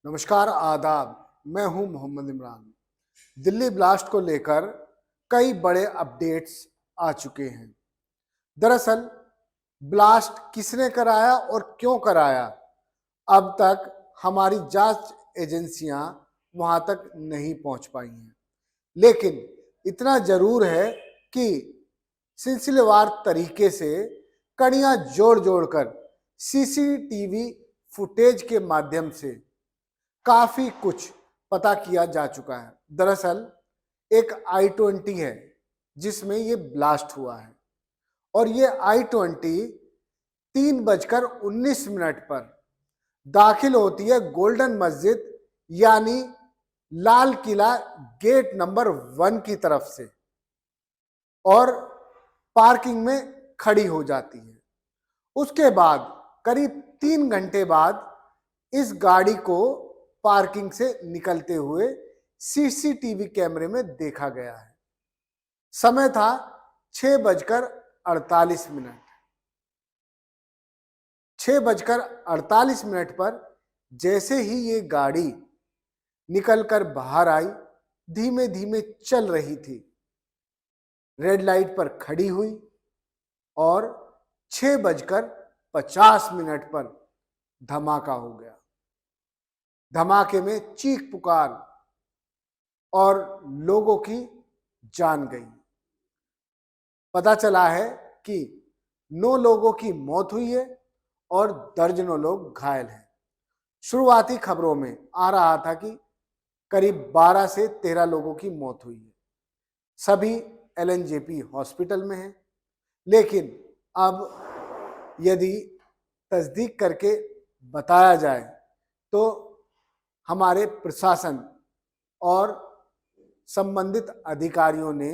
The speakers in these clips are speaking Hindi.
नमस्कार, आदाब। मैं हूं मोहम्मद इमरान। दिल्ली ब्लास्ट को लेकर कई बड़े अपडेट्स आ चुके हैं। दरअसल ब्लास्ट किसने कराया और क्यों कराया, अब तक हमारी जांच एजेंसियां वहां तक नहीं पहुंच पाई हैं। लेकिन इतना जरूर है कि सिलसिलेवार तरीके से कड़ियां जोड़ जोड़कर सीसीटीवी फुटेज के माध्यम से काफी कुछ पता किया जा चुका है। दरअसल एक I-20 है जिसमें ये ब्लास्ट हुआ है और ये I-20 3:19 पर दाखिल होती है गोल्डन मस्जिद यानी लाल किला गेट नंबर 1 की तरफ से और पार्किंग में खड़ी हो जाती है। उसके बाद करीब 3 घंटे बाद इस गाड़ी को पार्किंग से निकलते हुए सीसीटीवी कैमरे में देखा गया है। समय था 6:48। 6:48 पर जैसे ही ये गाड़ी निकलकर बाहर आई, धीमे धीमे चल रही थी, रेड लाइट पर खड़ी हुई और 6:50 पर धमाका हो गया। धमाके में चीख पुकार और लोगों की जान गई। पता चला है कि 9 लोगों की मौत हुई है और दर्जनों लोग घायल हैं। शुरुआती खबरों में आ रहा था कि करीब 12 से 13 लोगों की मौत हुई है। सभी LNJP हॉस्पिटल में हैं। लेकिन अब यदि तस्दीक करके बताया जाए तो हमारे प्रशासन और संबंधित अधिकारियों ने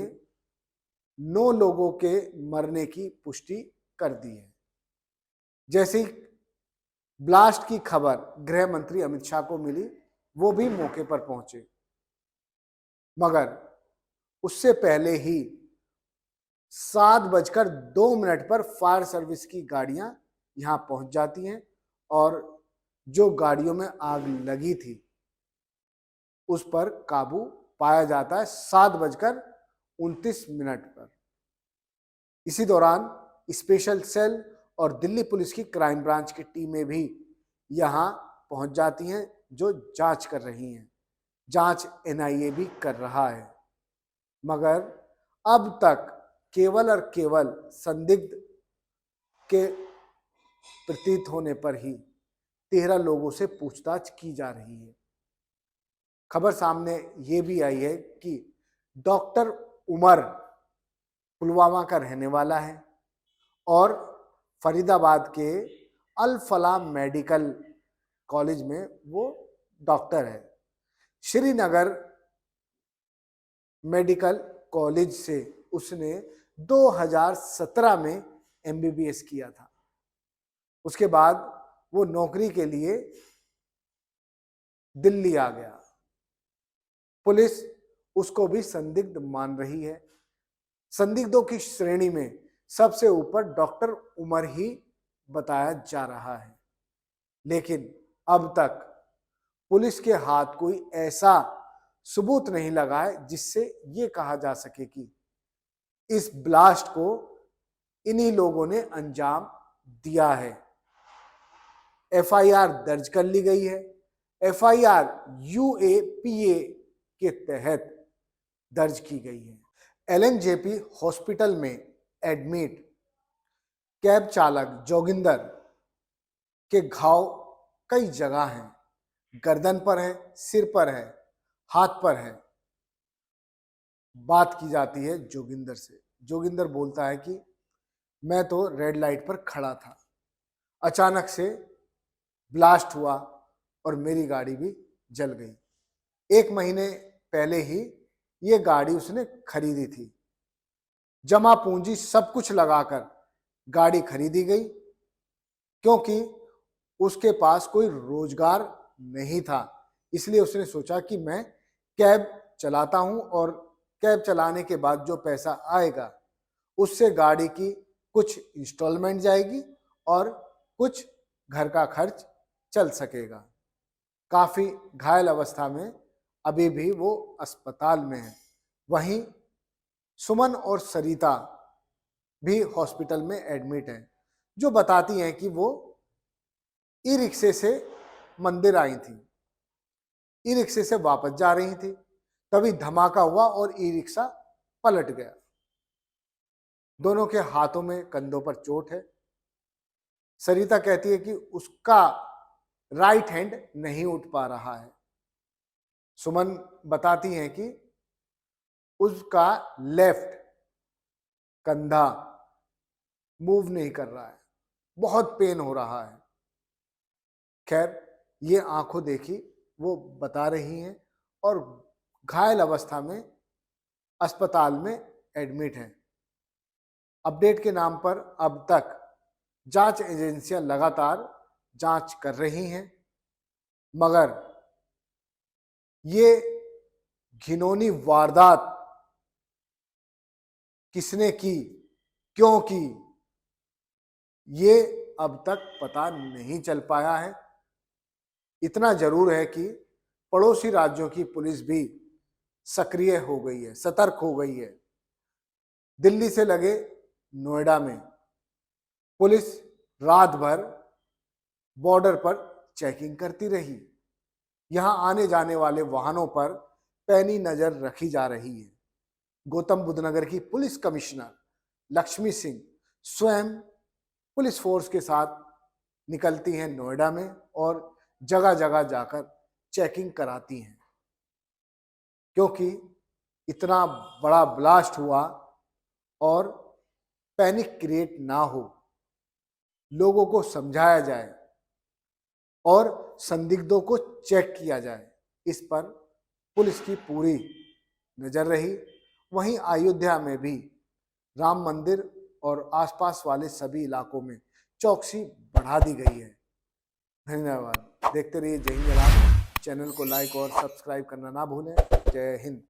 9 लोगों के मरने की पुष्टि कर दी है। जैसे ही ब्लास्ट की खबर गृह मंत्री अमित शाह को मिली, वो भी मौके पर पहुंचे, मगर उससे पहले ही 7:02 पर फायर सर्विस की गाड़ियां यहां पहुंच जाती हैं और जो गाड़ियों में आग लगी थी उस पर काबू पाया जाता है 7:29 पर। इसी दौरान स्पेशल सेल और दिल्ली पुलिस की क्राइम ब्रांच की टीमें भी यहां पहुंच जाती हैं, जो जांच कर रही हैं। जांच NIA भी कर रहा है, मगर अब तक केवल और केवल संदिग्ध के प्रतीत होने पर ही 13 लोगों से पूछताछ की जा रही है। खबर सामने ये भी आई है कि डॉक्टर उमर पुलवामा का रहने वाला है और फरीदाबाद के अल फलाह मेडिकल कॉलेज में वो डॉक्टर है। श्रीनगर मेडिकल कॉलेज से उसने 2017 में MBBS किया था। उसके बाद वो नौकरी के लिए दिल्ली आ गया। पुलिस उसको भी संदिग्ध मान रही है। संदिग्धों की श्रेणी में सबसे ऊपर डॉक्टर उमर ही बताया जा रहा है। लेकिन अब तक पुलिस के हाथ कोई ऐसा सबूत नहीं लगा है जिससे ये कहा जा सके कि इस ब्लास्ट को इन्हीं लोगों ने अंजाम दिया है। FIR दर्ज कर ली गई है। FIR UAPA के तहत दर्ज की गई है। LNJP हॉस्पिटल में एडमिट कैब चालक जोगिंदर के घाव कई जगह हैं। गर्दन पर है, सिर पर है, हाथ पर है। बात की जाती है जोगिंदर से। जोगिंदर बोलता है कि मैं तो रेड लाइट पर खड़ा था, अचानक से ब्लास्ट हुआ और मेरी गाड़ी भी जल गई। 1 महीने पहले ही ये गाड़ी उसने खरीदी थी। जमा पूंजी सब कुछ लगाकर गाड़ी खरीदी गई, क्योंकि उसके पास कोई रोजगार नहीं था। इसलिए उसने सोचा कि मैं कैब चलाता हूं और कैब चलाने के बाद जो पैसा आएगा उससे गाड़ी की कुछ इंस्टॉलमेंट जाएगी और कुछ घर का खर्च चल सकेगा। काफी घायल अवस्था में अभी भी वो अस्पताल में है। वहीं सुमन और सरिता भी हॉस्पिटल में एडमिट हैं, जो बताती हैं कि वो ई रिक्शे से मंदिर आई थी, ई रिक्शे से वापस जा रही थी, तभी धमाका हुआ और ई रिक्शा पलट गया। दोनों के हाथों में, कंधों पर चोट है। सरिता कहती है कि उसका राइट हैंड नहीं उठ पा रहा है। सुमन बताती हैं कि उसका लेफ्ट कंधा मूव नहीं कर रहा है, बहुत पेन हो रहा है। खैर, ये आंखों देखी वो बता रही हैं और घायल अवस्था में अस्पताल में एडमिट हैं। अपडेट के नाम पर अब तक जांच एजेंसियां लगातार जांच कर रही हैं, मगर ये घिनौनी वारदात किसने की, क्यों की, ये अब तक पता नहीं चल पाया है। इतना जरूर है कि पड़ोसी राज्यों की पुलिस भी सक्रिय हो गई है, सतर्क हो गई है। दिल्ली से लगे नोएडा में पुलिस रात भर बॉर्डर पर चेकिंग करती रही। यहां आने जाने वाले वाहनों पर पैनी नजर रखी जा रही है। गौतम बुद्ध नगर की पुलिस कमिश्नर लक्ष्मी सिंह स्वयं पुलिस फोर्स के साथ निकलती हैं नोएडा में और जगह जगह जाकर चेकिंग कराती हैं, क्योंकि इतना बड़ा ब्लास्ट हुआ और पैनिक क्रिएट ना हो, लोगों को समझाया जाए और संदिग्धों को चेक किया जाए, इस पर पुलिस की पूरी नजर रही। वहीं अयोध्या में भी राम मंदिर और आसपास वाले सभी इलाकों में चौकसी बढ़ा दी गई है। धन्यवाद। देखते रहिए जय हिंद। चैनल को लाइक और सब्सक्राइब करना ना भूलें। जय हिंद।